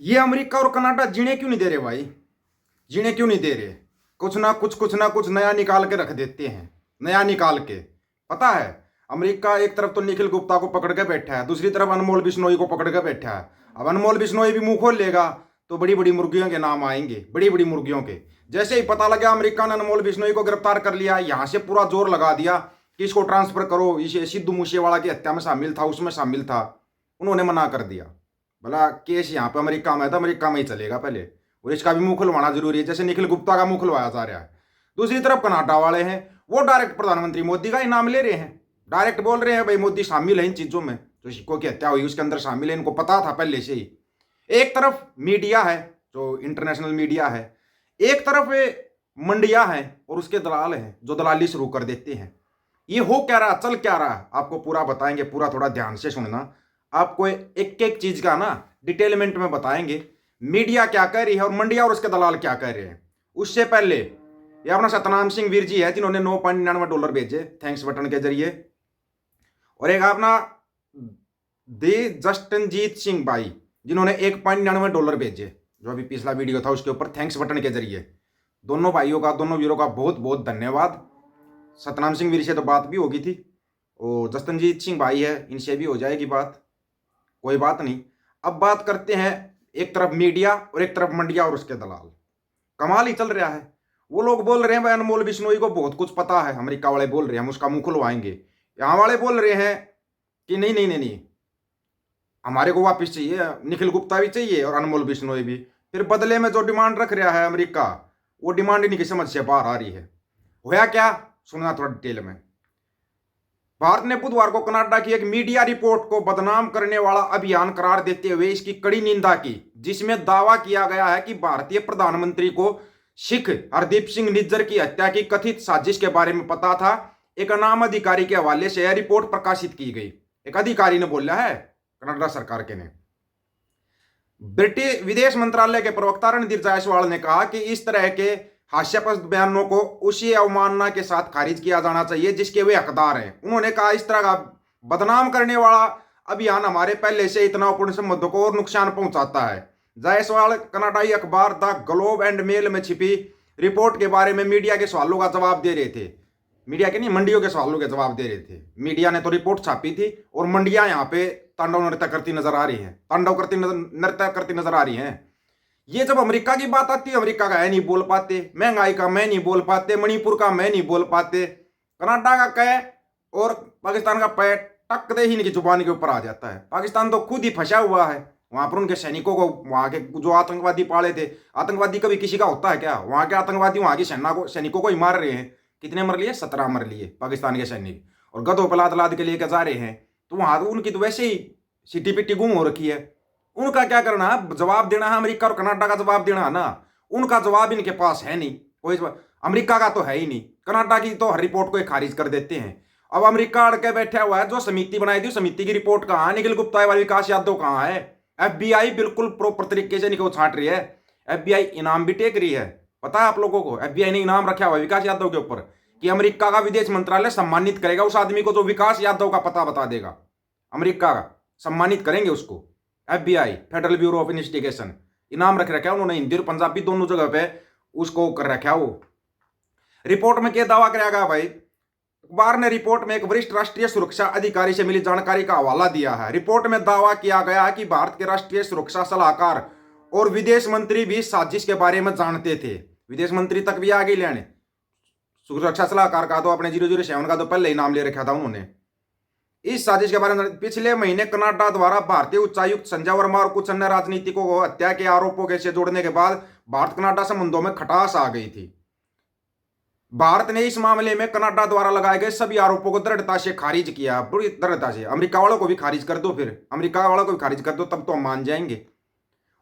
ये अमेरिका और कनाडा जीने क्यों नहीं दे रहे भाई? जीने क्यों नहीं दे रहे? कुछ ना कुछ नया निकाल के रख देते हैं। नया निकाल के, पता है, अमेरिका एक तरफ तो निखिल गुप्ता को पकड़ के बैठा है, दूसरी तरफ अनमोल बिश्नोई को पकड़ के बैठा है। अब अनमोल बिश्नोई भी मुंह खोल लेगा तो बड़ी बड़ी मुर्गियों के नाम आएंगे, बड़ी बड़ी मुर्गियों के। जैसे ही पता लगा अमेरिका ने अनमोल बिश्नोई को गिरफ्तार कर लिया, यहां से पूरा जोर लगा दिया कि इसको ट्रांसफर करो, इसे सिद्धू मूसेवाला की हत्या में शामिल था, उसमें शामिल था। उन्होंने मना कर दिया। भला केस यहाँ पे अमेरिका में है तो अमेरिका में ही चलेगा पहले, और इसका भी मुंह खुलवाना जरूरी है, जैसे निखिल गुप्ता का मुंह खुलवाया जा रहा है। दूसरी तरफ कनाडा वाले हैं, वो डायरेक्ट प्रधानमंत्री मोदी का ही नाम ले रहे हैं, डायरेक्ट बोल रहे हैं भाई मोदी शामिल है इन चीजों में, जो सिखों की हत्या हुई उसके अंदर शामिल है, इनको पता था पहले से ही। एक तरफ मीडिया है जो इंटरनेशनल मीडिया है, एक तरफ ये मंडिया है और उसके दलाल हैं जो दलाली शुरू कर देते हैं। ये हो क्या रहा, चल क्या रहा, आपको पूरा बताएंगे, पूरा थोड़ा ध्यान से सुनना। आपको एक एक चीज का ना डिटेलमेंट में बताएंगे, मीडिया क्या कह रही है और मंडिया और उसके दलाल क्या कह रहे हैं। उससे पहले ये अपना सतनाम सिंह वीर जी है जिन्होंने $9.99 भेजे थैंक्स बटन के जरिए, और एक अपना दे जस्टनजीत सिंह भाई जिन्होंने $1.99 भेजे, जो अभी पिछला वीडियो था उसके ऊपर थैंक्स बटन के जरिए। दोनों भाइयों का, दोनों वीरों का बहुत बहुत धन्यवाद। सतनाम सिंह वीर से तो बात भी होगी थी, और जसतनजीत सिंह भाई है, इनसे भी हो जाएगी बात, कोई बात नहीं। अब बात करते हैं, एक तरफ मीडिया और एक तरफ मंडिया और उसके दलाल। कमाल ही चल रहा है। वो लोग बोल रहे हैं भाई अनमोल बिश्नोई को बहुत कुछ पता है, अमेरिका वाले बोल रहे हैं हम उसका मुंह खुलवाएंगे। यहाँ वाले बोल रहे हैं कि नहीं नहीं नहीं नहीं, हमारे को वापस चाहिए, निखिल गुप्ता भी चाहिए और अनमोल बिश्नोई भी। फिर बदले में जो डिमांड रख रहा है अमेरिका, वो डिमांड इनकी समझ से बाहर आ रही है। होया क्या, सुनना थोड़ा डिटेल में। भारत ने बुधवार को कनाडा की एक मीडिया रिपोर्ट को बदनाम करने वाला अभियान करार देते हुए इसकी कड़ी निंदा की, जिसमें दावा किया गया है कि भारतीय प्रधानमंत्री को सिख हरदीप सिंह निज्जर की हत्या की कथित साजिश के बारे में पता था। एक अनाम अधिकारी के हवाले से यह रिपोर्ट प्रकाशित की गई। एक अधिकारी ने बोला है कनाडा सरकार के ने। ब्रिटिश विदेश मंत्रालय के प्रवक्ता रणधीर जायसवाल ने कहा कि इस तरह के हास्यास्पद बयानों को उसी अवमानना के साथ खारिज किया जाना चाहिए जिसके वे हकदार हैं। उन्होंने कहा इस तरह का बदनाम करने वाला अभियान हमारे पहले से तनावपूर्ण संबंधों को और नुकसान पहुंचाता है। जायसवाल कनाडाई अखबार द ग्लोब एंड मेल में छिपी रिपोर्ट के बारे में मीडिया के सवालों का जवाब दे रहे थे। मीडिया के नहीं, मंडियों के सवालों के जवाब दे रहे थे। मीडिया ने तो रिपोर्ट छापी थी और मंडिया यहाँ पे तांडव नृत्य करती नजर आ रही है, नृत्य करती नजर आ रही है। ये जब अमेरिका की बात आती है, अमेरिका का है नहीं बोल पाते, महंगाई का मैं नहीं बोल पाते, मणिपुर का मैं नहीं बोल पाते, कनाडा का कह और पाकिस्तान का पै टक दे ही इनकी जुबान के ऊपर आ जाता है। पाकिस्तान तो खुद ही फंसा हुआ है, वहां पर उनके सैनिकों को, वहां के जो आतंकवादी पाले थे, आतंकवादी कभी किसी का होता है क्या? वहां के आतंकवादी वहां की सैनिकों को ही मार रहे हैं। कितने मर लिए? 17 मर लिए पाकिस्तान के सैनिक, और गधों पर लाद लाद के लेकर जा रहे हैं। तो वहां उनकी तो वैसे ही सिटी पिट्टी गुम हो रखी है। उनका क्या करना है? जवाब देना है अमेरिका और कनाडा का जवाब देना है ना। उनका जवाब इनके पास है नहीं कोई, अमेरिका का तो है ही नहीं। कनाडा की तो हर रिपोर्ट को खारिज कर देते हैं। अब अमेरिका अड़ के बैठा हुआ है, जो समिति बनाई थी समिति की रिपोर्ट कहाँ है? निखिल गुप्ता वाला विकास यादव कहाँ है? FBI बिल्कुल प्रॉपर तरीके से इनको छांट रही है। FBI इनाम भी टेक रही है, पता है आप लोगों को। FBI ने इनाम रखा हुआ है विकास यादव के ऊपर कि अमेरिका का विदेश मंत्रालय सम्मानित करेगा उस आदमी को जो विकास यादव का पता बता देगा। अमेरिका का सम्मानित करेंगे उसको। FBI federal bureau of investigation इनाम रख रखा है उन्होंने, हिंदी और पंजाबी दोनों जगह पे उसको कर रखा है। वो रिपोर्ट में क्या दावा करेगा भाई? अखबार ने रिपोर्ट में एक वरिष्ठ राष्ट्रीय सुरक्षा अधिकारी से मिली जानकारी का हवाला दिया है। रिपोर्ट में दावा किया गया है कि भारत के राष्ट्रीय सुरक्षा सलाहकार और विदेश मंत्री भी साजिश के बारे में जानते थे। विदेश मंत्री तक भी आगे लेने, सुरक्षा सलाहकार का तो अपने 007 का तो पहले ही नाम ले रखा था उन्होंने। इस साजिश के बारे में पिछले महीने कनाडा द्वारा भारतीय उच्चायुक्त संजय वर्मा और कुछ अन्य राजनीतिकों को हत्या के आरोपों के से जोड़ने के बाद भारत कनाडा संबंधों में खटास आ गई थी। भारत ने इस मामले में कनाडा द्वारा लगाए गए सभी आरोपों को दृढ़ता से खारिज किया, पूरी दृढ़ता से। अमेरिका वालों को भी खारिज कर दो, फिर अमेरिका वालों को भी खारिज कर दो, तब तो हम मान जाएंगे।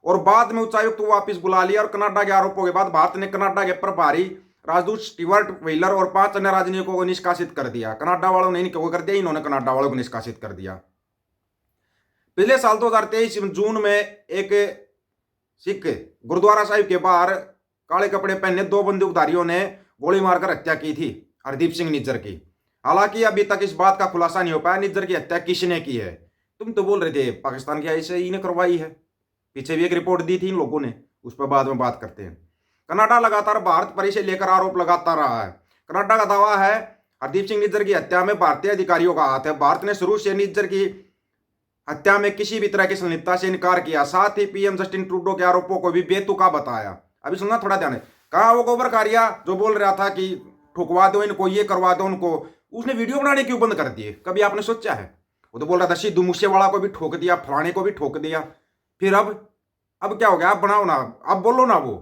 और बाद में उच्चायुक्त को वापिस बुला लिया और कनाडा के आरोपों के बाद भारत ने कनाडा के प्रभारी राजदूत स्टीवर्ट व्हीलर और 5 अन्य राजनयिकों को निष्कासित कर दिया। कनाडा वालों ने इनको कर दिया, इन्होंने कनाडा वालों को निष्कासित कर दिया। पिछले साल 2023 जून में एक सिख गुरुद्वारा साहिब के बाहर काले कपड़े पहने 2 बंदूकधारियों ने गोली मारकर हत्या की थी हरदीप सिंह निज्जर की। हालांकि अभी तक इस बात का खुलासा नहीं हो पाया निज्जर की हत्या किसने की है। तुम तो बोल रहे थे पाकिस्तान की ऐसे ही ने करवाई है, पीछे भी एक रिपोर्ट दी थी इन लोगों ने, उस पर बाद में बात करते हैं। कनाडा लगातार भारत पर इसे लेकर आरोप लगाता रहा है। कनाडा का दावा है हरदीप सिंह निज्जर की हत्या में भारतीय अधिकारियों का हाथ है। भारत ने शुरू से निज्जर की हत्या में किसी भी तरह की संलिप्तता से इनकार किया। साथ ही पीएम जस्टिन ट्रूडो के आरोपों को भी बेतुका बताया। अभी सुनना थोड़ा ध्यान है। कहा वो गोबर कारिया जो बोल रहा था कि ठुकवा दो इनको, ये करवा दो उनको, उसने वीडियो बनाने क्यों बंद कर दिए? कभी आपने सोचा है? वो तो बोल रहा था सिद्धू मूसेवाला को भी ठोक दिया, फलाने को भी ठोक दिया। फिर अब क्या हो गया? आप बनाओ ना, अब बोलो ना। वो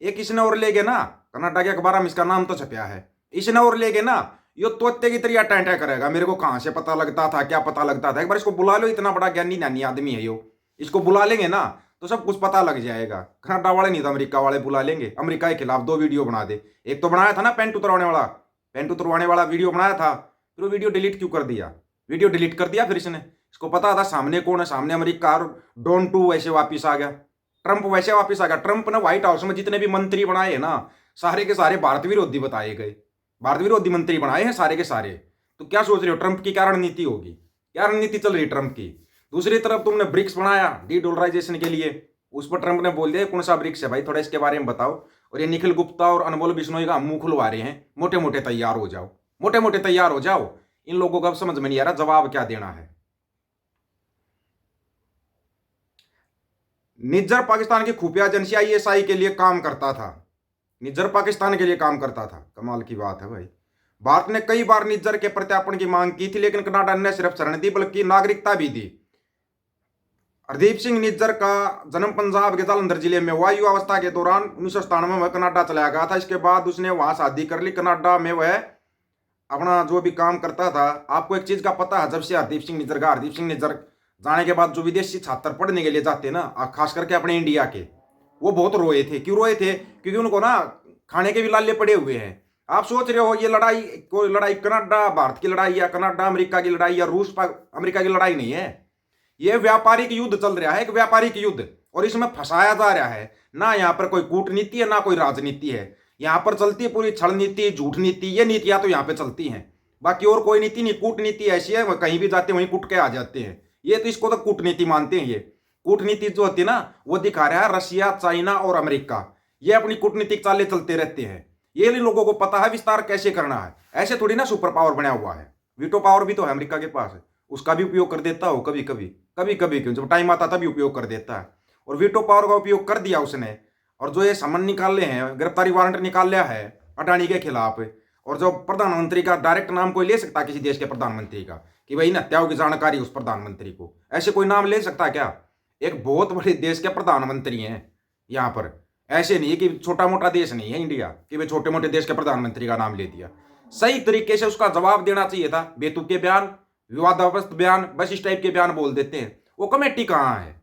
एक इसने और ले गए ना, कनाडा के अखबार में इसका नाम तो छपया है, इसने और ले गए ना, यो तोते की तरह टैंटा करेगा। मेरे को कहां से पता लगता था, क्या पता लगता था? एक बार इसको बुला लो, इतना बड़ा ज्ञानी ज्ञानी आदमी है यो, इसको बुला लेंगे ना तो सब कुछ पता लग जाएगा। कनाडा वाले नहीं तो अमेरिका वाले बुला लेंगे। अमेरिका के खिलाफ 2 वीडियो बना दे। एक तो बनाया था ना पेंट उतरवाने वाला वीडियो बनाया था, फिर वो वीडियो डिलीट क्यों कर दिया? वीडियो डिलीट कर दिया फिर इसने। इसको पता था सामने कौन है, सामने अमेरिका, और डोन टू वैसे वापिस आ गया। ट्रंप वैसे वापिस आ गया। ट्रंप ने व्हाइट हाउस में जितने भी मंत्री बनाए हैं ना, सारे के सारे भारत विरोधी बताए गए, भारत विरोधी मंत्री बनाए हैं सारे के सारे। तो क्या सोच रहे हो ट्रंप की क्या रणनीति होगी? क्या रणनीति चल रही है ट्रंप की? दूसरी तरफ तुमने ब्रिक्स बनाया डीडोलराइजेशन के लिए, उस पर ट्रंप ने बोल दिया कौन सा ब्रिक्स है भाई, थोड़ा इसके बारे में बताओ। और ये निखिल गुप्ता और अनमोल बिश्नोई का मुंह खुलवा रहे हैं। मोटे मोटे तैयार हो जाओ, मोटे मोटे तैयार हो जाओ। इन लोगों को अब समझ में नहीं आ रहा जवाब क्या देना है। निज्जर पाकिस्तान की खुफिया एजेंसी आईएसआई के लिए काम करता था। निज्जर पाकिस्तान के लिए काम करता था। कमाल की बात है भाई। भारत ने कई बार निज्जर के प्रत्यार्पण की मांग की थी, लेकिन कनाडा ने सिर्फ शरण दी बल्कि नागरिकता भी दी। हरदीप सिंह निज्जर का जन्म पंजाब के जालंधर जिले में हुआ। युवावस्था के दौरान 1997 में कनाडा चला गया था। इसके बाद उसने वहां शादी कर ली। कनाडा में वह अपना जो भी काम करता था। आपको एक चीज का पता है, जब से हरदीप सिंह निज्जर जाने के बाद जो विदेशी छात्र पढ़ने के लिए जाते ना, खास करके अपने इंडिया के, वो बहुत रोए थे। क्यों रोए थे? क्योंकि उनको ना खाने के भी लाले पड़े हुए हैं। आप सोच रहे हो ये लड़ाई कोई लड़ाई कनाडा भारत की लड़ाई या कनाडा अमेरिका की लड़ाई या रूस अमेरिका की लड़ाई नहीं है। ये व्यापारिक युद्ध चल रहा है, एक व्यापारिक युद्ध, और इसमें फंसाया जा रहा है ना। यहाँ पर कोई कूटनीति है ना कोई राजनीति है। यहाँ पर चलती है पूरी छल नीति, झूठ नीति, ये नीतियां तो यहाँ पे चलती हैं। बाकी और कोई नीति नहीं। कूटनीति ऐसी है कहीं भी जाते वहीं कुट के आ जाते हैं। ये तो इसको तो कूटनीति मानते हैं। ये कूटनीति जो होती है ना, वो दिखा रहा है रशिया, चाइना और अमेरिका, ये अपनी कूटनीतिक चालें चलते रहते हैं। ये इन लोगों को पता है विस्तार कैसे करना है। ऐसे थोड़ी ना सुपर पावर बना हुआ है। वीटो पावर भी तो है अमेरिका के पास, उसका भी उपयोग कर देता हो कभी कभी क्यों, जब टाइम आता तभी उपयोग कर देता है। और वीटो पावर का उपयोग कर दिया उसने। और जो ये समन निकाले हैं, गिरफ्तारी वारंट निकाल लिया है अडानी के खिलाफ, और जो प्रधानमंत्री का डायरेक्ट नाम कोई ले सकता किसी देश के प्रधानमंत्री का, कि भाई इन हत्याओं की जानकारी उस प्रधानमंत्री को, ऐसे कोई नाम ले सकता क्या? एक बहुत बड़े देश के प्रधानमंत्री हैं यहाँ पर। ऐसे नहीं है कि छोटा मोटा देश नहीं है इंडिया कि भाई छोटे मोटे देश के प्रधानमंत्री का नाम ले दिया। सही तरीके से उसका जवाब देना चाहिए था। बेतुके बयान, विवादास्पद बयान, बस इस टाइप के बयान बोल देते हैं। वो कमेटी कहाँ है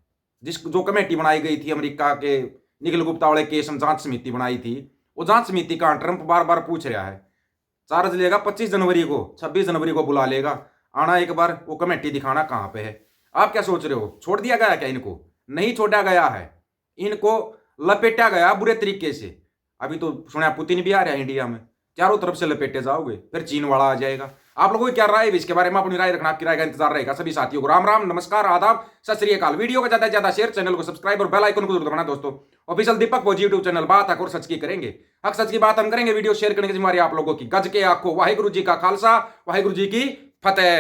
जो कमेटी बनाई गई थी अमेरिका के निखिल गुप्ता वाले केस में, जांच समिति बनाई थी, वो जांच समिति कहाँ? ट्रंप बार बार पूछ रहा है। चार्ज लेगा 25 जनवरी को, 26 जनवरी को बुला लेगा। आना एक बार, वो कमेटी दिखाना कहाँ पे है। आप क्या सोच रहे हो? छोड़ दिया गया क्या इनको? नहीं छोड़ा गया है, इनको लपेटा गया बुरे तरीके से। अभी तो सुना पुतिन भी आ रहा है इंडिया में, चारों तरफ से लपेटे जाओगे, फिर चीन वाला आ जाएगा। आप लोगों की क्या राय है इसके बारे में? अपनी राय रखना, आपकी राय का इंतजार रहेगा। सभी साथियों को राम राम, नमस्कार, आदाब, सत श्री अकाल। वीडियो को ज्यादा से ज्यादा शेयर, चैनल को सब्सक्राइब और बेल आइकन को जरूर दबाना दोस्तों। ऑफिशियल दीपक फौजी यूट्यूब चैनल, बात हक और सच की करेंगे, हक सच की बात हम करेंगे। वीडियो शेयर करने की जिम्मेदारी आप लोगों की। गज के आखो, वाहिगुरु जी का खालसा, वाहिगुरु जी की फतेह।